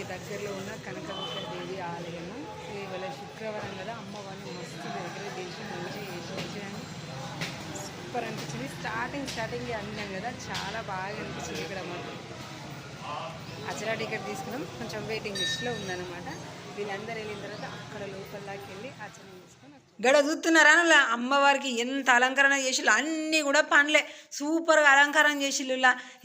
ఇంటికి దగ్గరలో ఉన్న కనకదుర్గ దేవి ఆలయము. ఇవాళ శుక్రవారం కదా, అమ్మవారిని మస్తు దగ్గర చేసి మంచిగా చేసేసాను. సూపర్ అనిపించింది. స్టార్టింగ్ అందినాం కదా, చాలా బాగా అనిపించింది. ఇక్కడ మాకు అచరా టికెట్ తీసుకున్నాం, కొంచెం వెయిటింగ్ లిస్ట్లో ఉందన్నమాట. వీళ్ళందరూ వెళ్ళిన తర్వాత అక్కడ లోపలికి వెళ్ళి అర్చన చేసుకొని గడ చూస్తున్నారా అమ్మవారికి ఎంత అలంకరణ చేసిళ్ళు, అన్నీ కూడా పనులే సూపర్గా అలంకరణ చేసిళ్ళు.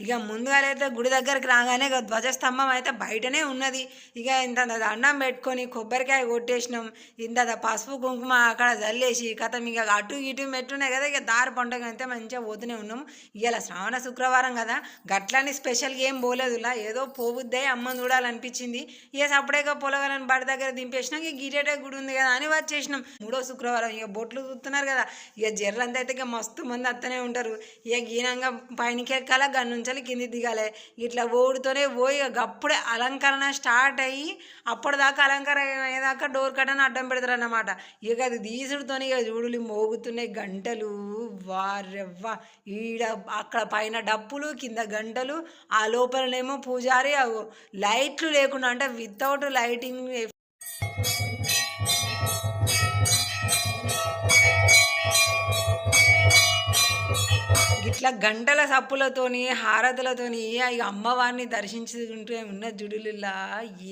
ఇక ముందుగా అయితే గుడి దగ్గరికి రాగానే ఇక ధ్వజస్తంభం అయితే బయటనే ఉన్నది. ఇక ఇంత దండం పెట్టుకొని కొబ్బరికాయ కొట్టేసినాం, ఇంత పసుపు కుంకుమ అక్కడ జల్లేసి కథం ఇక అటు ఇటు మెట్టున్నాయి కదా, ఇక దారి పండుగ అయితే మంచిగా పోతూనే ఉన్నాం. ఇవాళ శ్రావణ శుక్రవారం కదా, గట్లని స్పెషల్గా ఏం పోలేదులా, ఏదో పోబుద్దే అమ్మని చూడాలనిపించింది. ఇక సపరేట్గా పొలగాలని బడి దగ్గర దింపేసినాం. ఇక గిరేటే గుడి ఉంది కదా అని వచ్చేసినాం. మూడో శుక్రవారం ఇక బొట్లు చూస్తున్నారు కదా, ఇక జర్రంతా అయితే ఇక మస్తు మంది అత్తనే ఉంటారు. ఇక గీనంగా పైనకి ఎక్కాల, గన్ను నుంచి కింది దిగాలి. ఇట్లా ఓడుతూనే పోయి ఇక అప్పుడే అలంకరణ స్టార్ట్ అయ్యి అప్పటిదాకా అలంకరణ అయ్యేదాకా డోర్ కట్టని అడ్డం పెడతారు అన్నమాట. ఇక అది తీసుడుతోనే ఇక చూడులు మోగుతున్నాయి గంటలు. వారెవ్వ ఈడ అక్కడ పైన డప్పులు, కింద గంటలు, ఆ లోపలనేమో పూజారి లైట్లు లేకుండా అంటే వితౌట్ లైటింగ్ ఇట్లా గంటల సప్పులతోని హారతులతోని ఇక అమ్మవారిని దర్శించుకుంటూ ఉన్న జుడులులా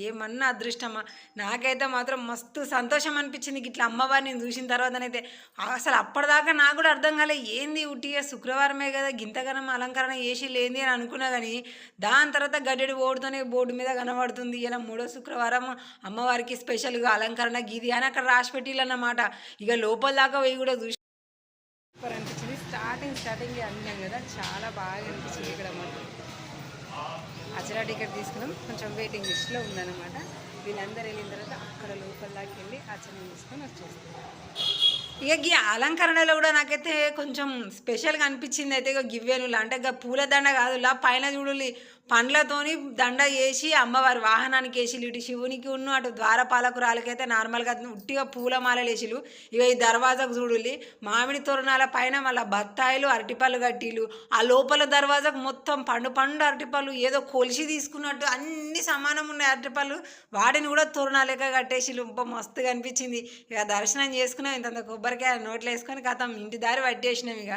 ఏమన్నా అదృష్టమా. నాకైతే మాత్రం మస్తు సంతోషం అనిపించింది ఇట్లా అమ్మవారిని చూసిన తర్వాతనైతే. అసలు అప్పటిదాకా నాకు కూడా అర్థం కాలే, ఏంది ఉట్టిగా శుక్రవారమే కదా గింతగనం అలంకరణ చేసి లేని అని అనుకున్నా. కానీ దాని తర్వాత గడ్డెడి ఓడుతోనే బోర్డు మీద కనబడుతుంది ఇలా మూడో శుక్రవారం అమ్మవారికి స్పెషల్గా అలంకరణ గీది అని అక్కడ రాసి పెట్టిల్లన్నమాట. ఇక లోపల దాకా పోయి కూడా చూసి సూపర్ అనిపించింది. స్టార్టింగ్ అందినాం కదా, చాలా బాగా అనిపించింది. ఇక్కడ మాకు అచరా టికెట్ తీసుకున్నాం, కొంచెం వెయిటింగ్ లిస్ట్లో ఉందన్నమాట. వీళ్ళందరూ వెళ్ళిన తర్వాత అక్కడ లోపలికి వెళ్ళి అర్చన తీసుకొని వచ్చేస్తాం. ఇక ఈ అలంకరణలో కూడా నాకైతే కొంచెం స్పెషల్గా అనిపించింది. అయితే ఇక గివ్వేలు అంటే ఇక పూల దండ కాదులా, పైన చూడాలి పండ్లతోని దండ వేసి అమ్మవారి వాహనానికి వేసి ఇటు శివునికి ఉన్న అటు ద్వారపాలకురాలకైతే నార్మల్గా ఉట్టిగా పూలమాలలు వేసిలు. ఇక ఈ దర్వాజాకు చూడులి మామిడి తోరణాల పైన మళ్ళీ బత్తాయిలు అరటిపళ్ళు కట్టిలు. ఆ లోపల దర్వాజాకు మొత్తం పండు అరటిపళ్ళు ఏదో కొలిసి తీసుకున్నట్టు అన్ని సమానం ఉన్నాయి అరటిపళ్ళు, వాటిని కూడా తోరణాలేక కట్టేసిలు. మస్తుగా అనిపించింది. ఇక దర్శనం చేసుకున్నాం, ఇంత కొబ్బరికాయ నోట్లో వేసుకొని కథం ఇంటి దారి పట్టేసినాం. ఇక